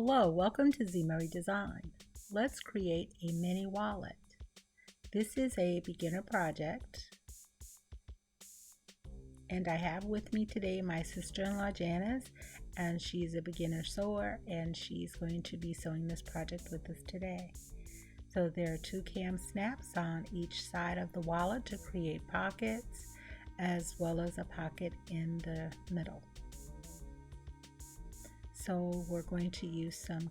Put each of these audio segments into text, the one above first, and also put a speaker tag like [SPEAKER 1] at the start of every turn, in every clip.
[SPEAKER 1] Hello, welcome to Z Murray Design. Let's create a mini wallet. This is a beginner project, and I have with me today my sister-in-law Janice, and she's a beginner sewer, and she's going to be sewing this project with us today. So there are 2 cam snaps on each side of the wallet to create pockets, as well as a pocket in the middle. So we're going to use some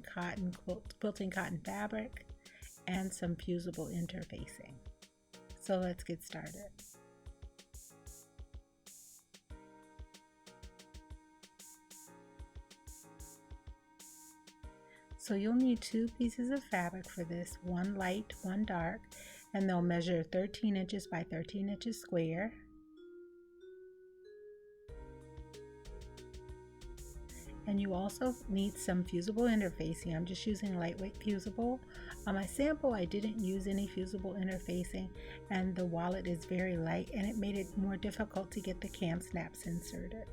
[SPEAKER 1] quilting cotton fabric and some fusible interfacing. So let's get started. So you'll need 2 pieces of fabric for this, one light, one dark, and they'll measure 13 inches by 13 inches square. And you also need some fusible interfacing. I'm just using lightweight fusible. On my sample, I didn't use any fusible interfacing, and the wallet is very light, and it made it more difficult to get the cam snaps inserted.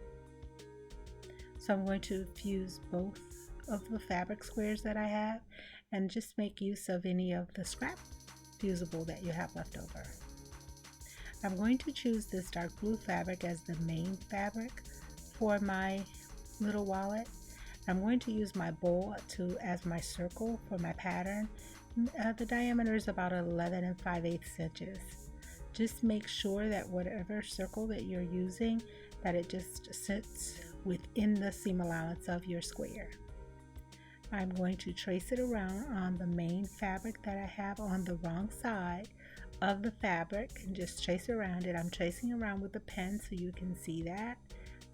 [SPEAKER 1] So I'm going to fuse both of the fabric squares that I have, and just make use of any of the scrap fusible that you have left over. I'm going to choose this dark blue fabric as the main fabric for my little wallet. I'm going to use my bowl as my circle for my pattern. The diameter is about 11 5/8 inches. Just make sure that whatever circle that you're using, that it just sits within the seam allowance of your square. I'm going to trace it around on the main fabric that I have on the wrong side of the fabric, and just trace around it. I'm tracing around with a pen so you can see that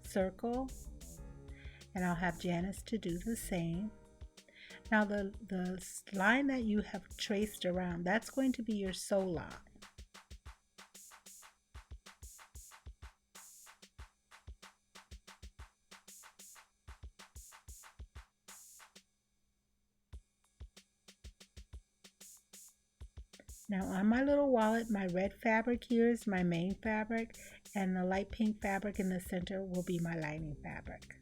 [SPEAKER 1] circle. And I'll have Janice to do the same. Now the line that you have traced around, that's going to be your sew line. Now on my little wallet, my red fabric here is my main fabric, and the light pink fabric in the center will be my lining fabric.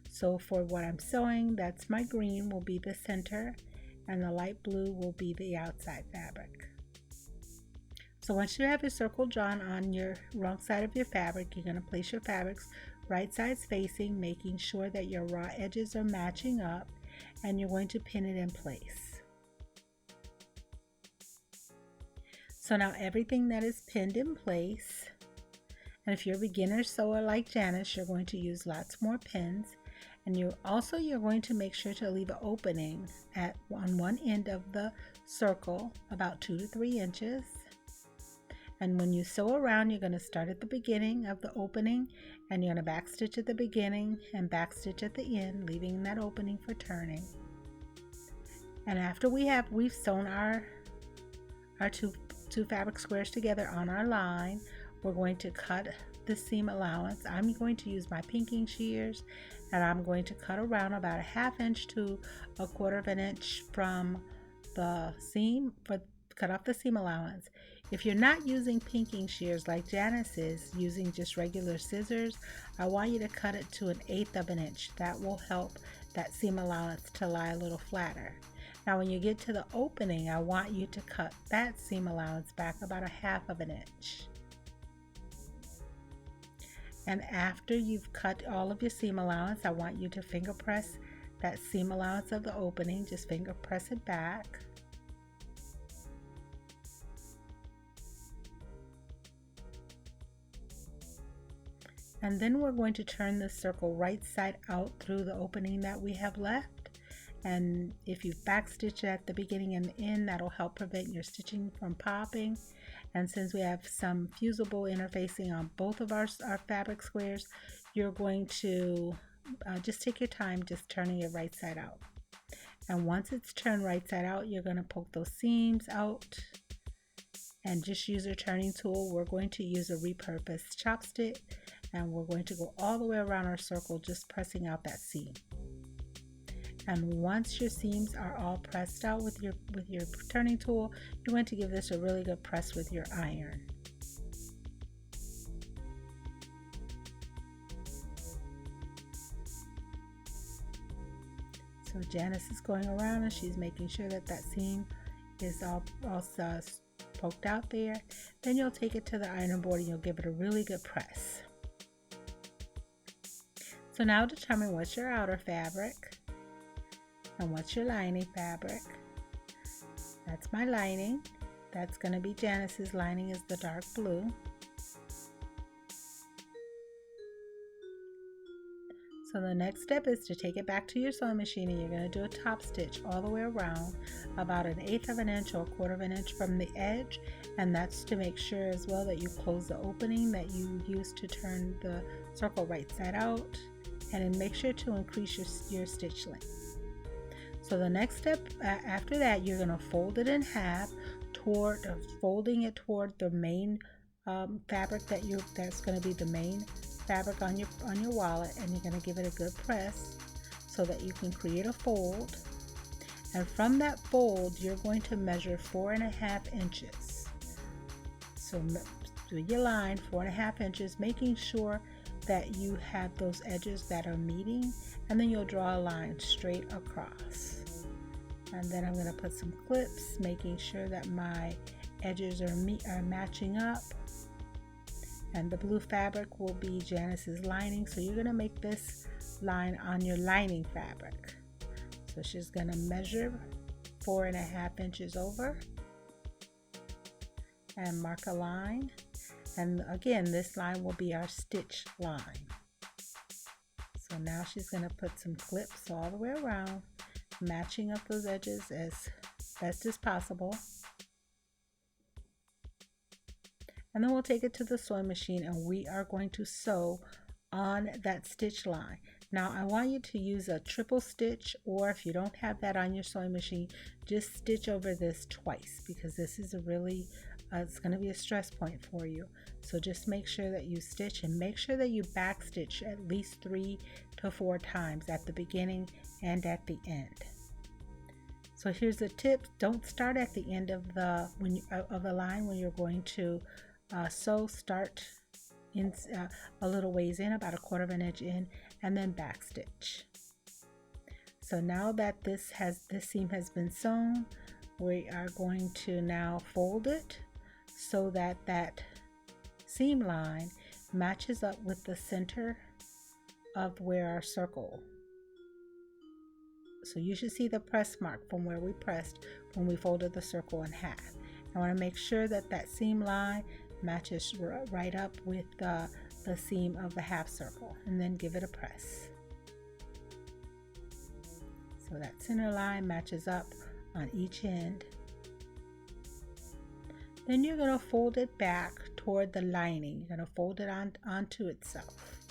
[SPEAKER 1] So for what I'm sewing, that's my green will be the center, and the light blue will be the outside fabric. So once you have your circle drawn on your wrong side of your fabric, you're going to place your fabrics right sides facing, making sure that your raw edges are matching up, and you're going to pin it in place. So now everything that is pinned in place, and if you're a beginner sewer like Janice, you're going to use lots more pins. And you're going to make sure to leave an opening on one end of the circle, about 2 to 3 inches. And when you sew around, you're going to start at the beginning of the opening, and you're going to backstitch at the beginning and backstitch at the end, leaving that opening for turning. And after we've sewn our two fabric squares together on our line, we're going to cut the seam allowance. I'm going to use my pinking shears, and I'm going to cut around about 1/2 inch to 1/4 inch from the seam, cut off the seam allowance. If you're not using pinking shears like Janice is, using just regular scissors, I want you to cut it to 1/8 inch. That will help that seam allowance to lie a little flatter. Now when you get to the opening, I want you to cut that seam allowance back about 1/2 inch. And after you've cut all of your seam allowance, I want you to finger press that seam allowance of the opening. Just finger press it back. And then we're going to turn the circle right side out through the opening that we have left. And if you backstitch at the beginning and the end, that'll help prevent your stitching from popping. And since we have some fusible interfacing on both of our fabric squares, you're going to just take your time just turning it right side out. And once it's turned right side out, you're going to poke those seams out and just use your turning tool. We're going to use a repurposed chopstick, and we're going to go all the way around our circle, just pressing out that seam. And once your seams are all pressed out with your turning tool, you're going to give this a really good press with your iron. So Janice is going around and she's making sure that that seam is all poked out there. Then you'll take it to the iron board and you'll give it a really good press. So now determine what's your outer fabric and what's your lining fabric. That's my lining. That's going to be Janice's lining, is the dark blue. So the next step is to take it back to your sewing machine and you're going to do a top stitch all the way around, about 1/8 of an inch or 1/4 of an inch from the edge, and that's to make sure as well that you close the opening that you used to turn the circle right side out, and then make sure to increase your stitch length. So the next step after that, you're going to fold it in half, folding it toward the main fabric that's going to be the main fabric on your wallet, and you're going to give it a good press so that you can create a fold. And from that fold, you're going to measure 4.5 inches. So do your line 4.5 inches, making sure that you have those edges that are meeting, and then you'll draw a line straight across. And then I'm going to put some clips, making sure that my edges are matching up. And the blue fabric will be Janice's lining, so you're going to make this line on your lining fabric. So she's going to measure 4.5 inches over and mark a line. And again, this line will be our stitch line. So now she's going to put some clips all the way around, matching up those edges as best as possible. And then we'll take it to the sewing machine and we are going to sew on that stitch line. Now I want you to use a triple stitch, or if you don't have that on your sewing machine, just stitch over this twice, because this is a really it's going to be a stress point for you. So just make sure that you stitch, and make sure that you back stitch at least 3 to 4 times at the beginning and at the end. So here's a tip: don't start at the end of the line when you're going to sew. Start in a little ways in, about 1/4 of an inch in, and then back stitch. So now that this seam has been sewn, we are going to now fold it so that that seam line matches up with the center of where our circle. So you should see the press mark from where we pressed when we folded the circle in half. I want to make sure that that seam line matches right up with the seam of the half circle, and then give it a press. So that center line matches up on each end. Then you're going to fold it back toward the lining. You're going to fold it onto itself.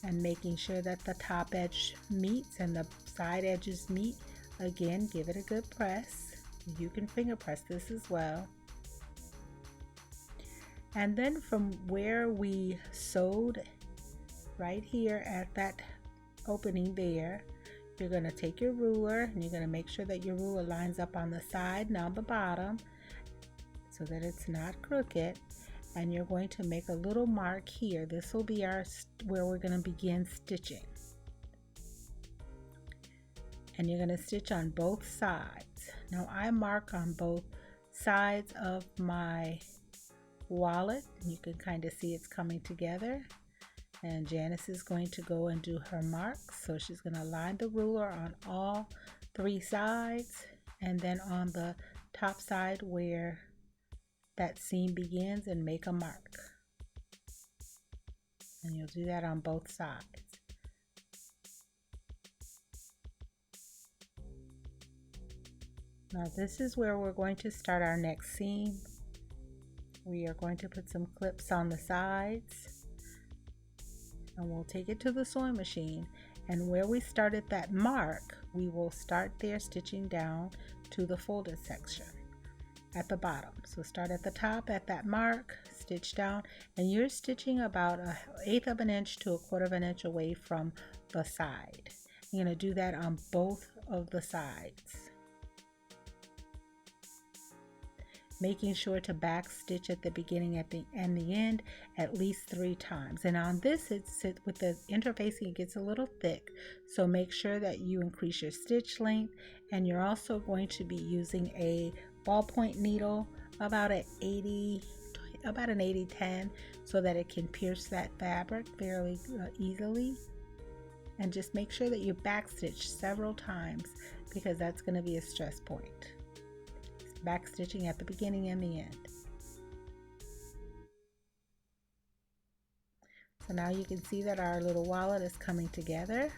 [SPEAKER 1] And making sure that the top edge meets and the side edges meet. Again, give it a good press. You can finger press this as well. And then from where we sewed, right here at that opening there, you're going to take your ruler and you're going to make sure that your ruler lines up on the side and on the bottom so that it's not crooked. And you're going to make a little mark here. This will be where we're going to begin stitching. And you're going to stitch on both sides. Now I mark on both sides of my wallet. You can kind of see it's coming together. And Janice is going to go and do her marks. So she's going to line the ruler on all 3 sides, and then on the top side where that seam begins, and make a mark. And you'll do that on both sides. Now this is where we're going to start our next seam. We are going to put some clips on the sides, and we'll take it to the sewing machine, and where we started that mark, we will start there stitching down to the folded section at the bottom. So start at the top at that mark, stitch down, and you're stitching about 1/8 of an inch to 1/4 of an inch away from the side. You're going to do that on both of the sides. making sure to back stitch at the beginning and the end at least 3 times. And on this, with the interfacing, it gets a little thick, so make sure that you increase your stitch length. And you're also going to be using a ballpoint needle about an 80-10, so that it can pierce that fabric fairly easily. And just make sure that you backstitch several times, because that's going to be a stress point. Backstitching at the beginning and the end. So now you can see that our little wallet is coming together.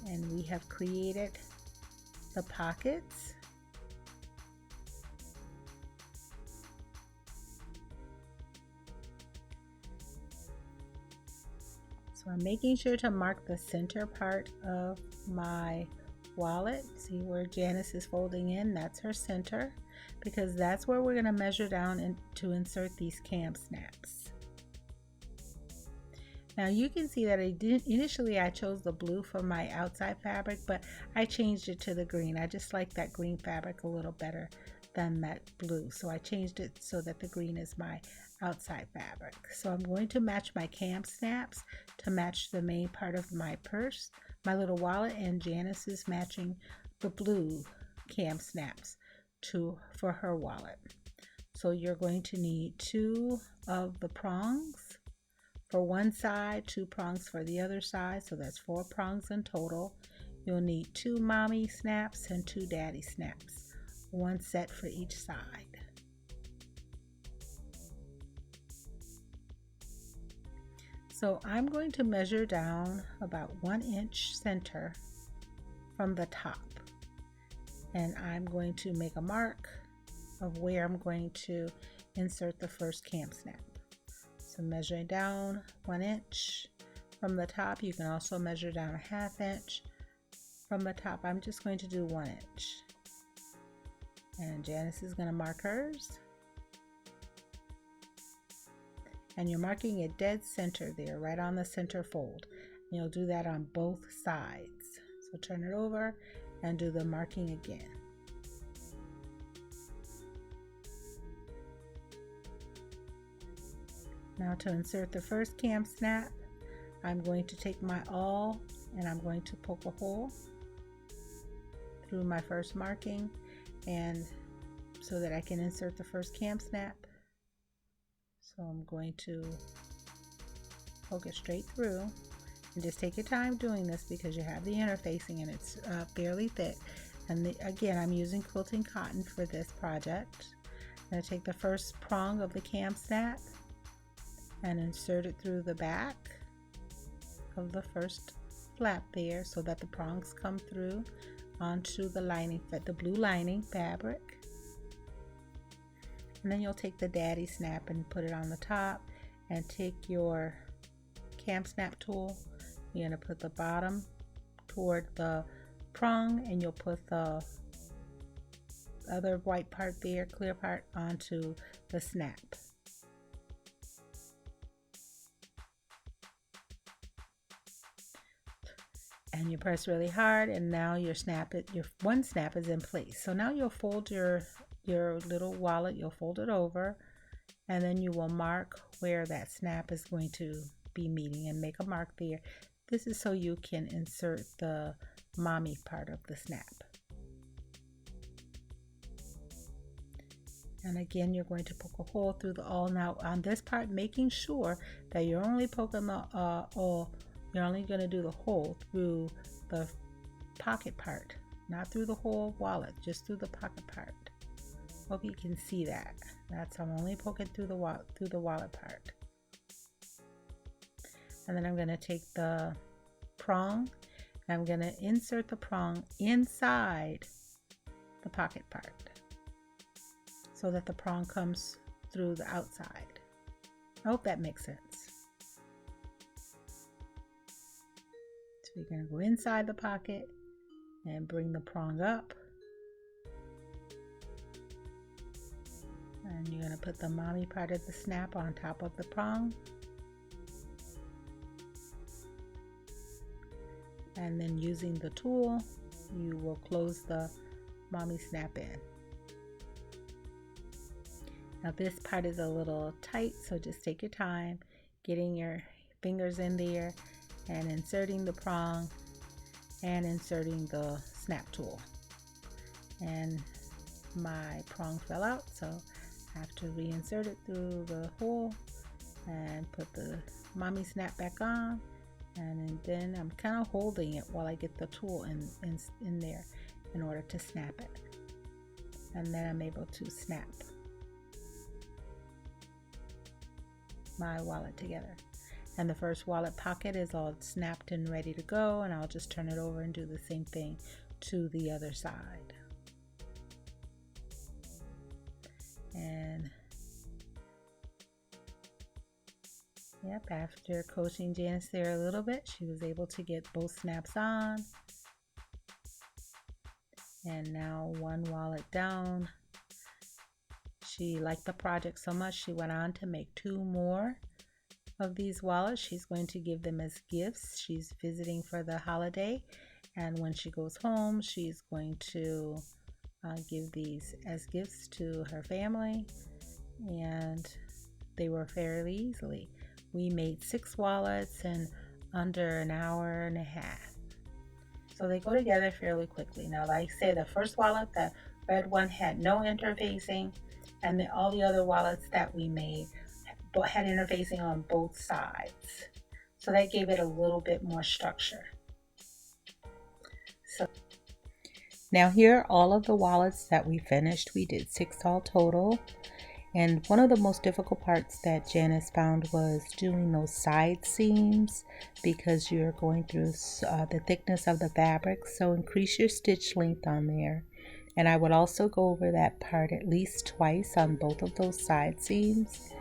[SPEAKER 1] And we have created the pockets. So I'm making sure to mark the center part of my wallet. See where Janice is folding in? That's her center, because that's where we're going to measure down to insert these cam snaps. Now you can see that initially I chose the blue for my outside fabric, but I changed it to the green. I just like that green fabric a little better than that blue, so I changed it so that the green is my outside fabric. So I'm going to match my cam snaps to match the main part of my purse, my little wallet, and Janice is matching the blue cam snaps for her wallet. So you're going to need 2 of the prongs for one side, 2 prongs for the other side, so that's 4 prongs in total. You'll need 2 mommy snaps and 2 daddy snaps, 1 set for each side. So I'm going to measure down about 1 inch center from the top, and I'm going to make a mark of where I'm going to insert the first cam snap. So measuring down 1 inch from the top. You can also measure down a 1/2 inch from the top. I'm just going to do 1 inch. And Janice is going to mark hers. And you're marking it dead center there, right on the center fold. And you'll do that on both sides. So turn it over and do the marking again. Now to insert the first cam snap, I'm going to take my awl and I'm going to poke a hole through my first marking, and so that I can insert the first cam snap. So I'm going to poke it straight through, and just take your time doing this because you have the interfacing and it's fairly thick. And again, I'm using quilting cotton for this project. I'm going to take the first prong of the cam snap and insert it through the back of the first flap there, so that the prongs come through onto the lining, the blue lining fabric. And then you'll take the daddy snap and put it on the top, and take your cam snap tool. You're going to put the bottom toward the prong, and you'll put the other white part there, clear part, onto the snap. And you press really hard, and now your one snap is in place. So now you'll fold your little wallet, you'll fold it over, and then you will mark where that snap is going to be meeting and make a mark there. This is so you can insert the mommy part of the snap. And again, you're going to poke a hole through the awl. Now on this part, making sure that you're only poking the awl, you're only going to do the hole through the pocket part, not through the whole wallet, just through the pocket part. Hope you can see that. I'm only poking through the wallet part. And then I'm going to take the prong, and I'm going to insert the prong inside the pocket part, so that the prong comes through the outside. I hope that makes sense. So you're going to go inside the pocket and bring the prong up. And you're going to put the mommy part of the snap on top of the prong. And then using the tool, you will close the mommy snap in. Now this part is a little tight, so just take your time getting your fingers in there and inserting the prong and inserting the snap tool. And my prong fell out, so I have to reinsert it through the hole and put the mommy snap back on. And then I'm kind of holding it while I get the tool in there in order to snap it. And then I'm able to snap my wallet together. And the first wallet pocket is all snapped and ready to go, and I'll just turn it over and do the same thing to the other side. And yep, after coaching Janice there a little bit, she was able to get both snaps on. And now one wallet down. She liked the project so much, she went on to make 2 more of these wallets. She's going to give them as gifts. She's visiting for the holiday, and when she goes home, she's going to give these as gifts to her family. And they were fairly easily. We made 6 wallets in under an hour and a half. So they go together fairly quickly. Now, like I say, the first wallet, the red one, had no interfacing, and then all the other wallets that we made had interfacing on both sides. So that gave it a little bit more structure. So now here are all of the wallets that we finished. We did 6 all total. And one of the most difficult parts that Janice found was doing those side seams, because you're going through the thickness of the fabric. So increase your stitch length on there. And I would also go over that part at least twice on both of those side seams.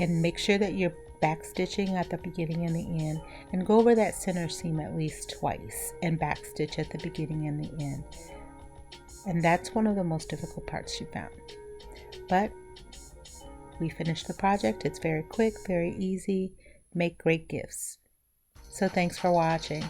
[SPEAKER 1] And make sure that you're back stitching at the beginning and the end. And go over that center seam at least twice and back stitch at the beginning and the end. And that's one of the most difficult parts she found. But we finished the project. It's very quick, very easy. Make great gifts. So thanks for watching.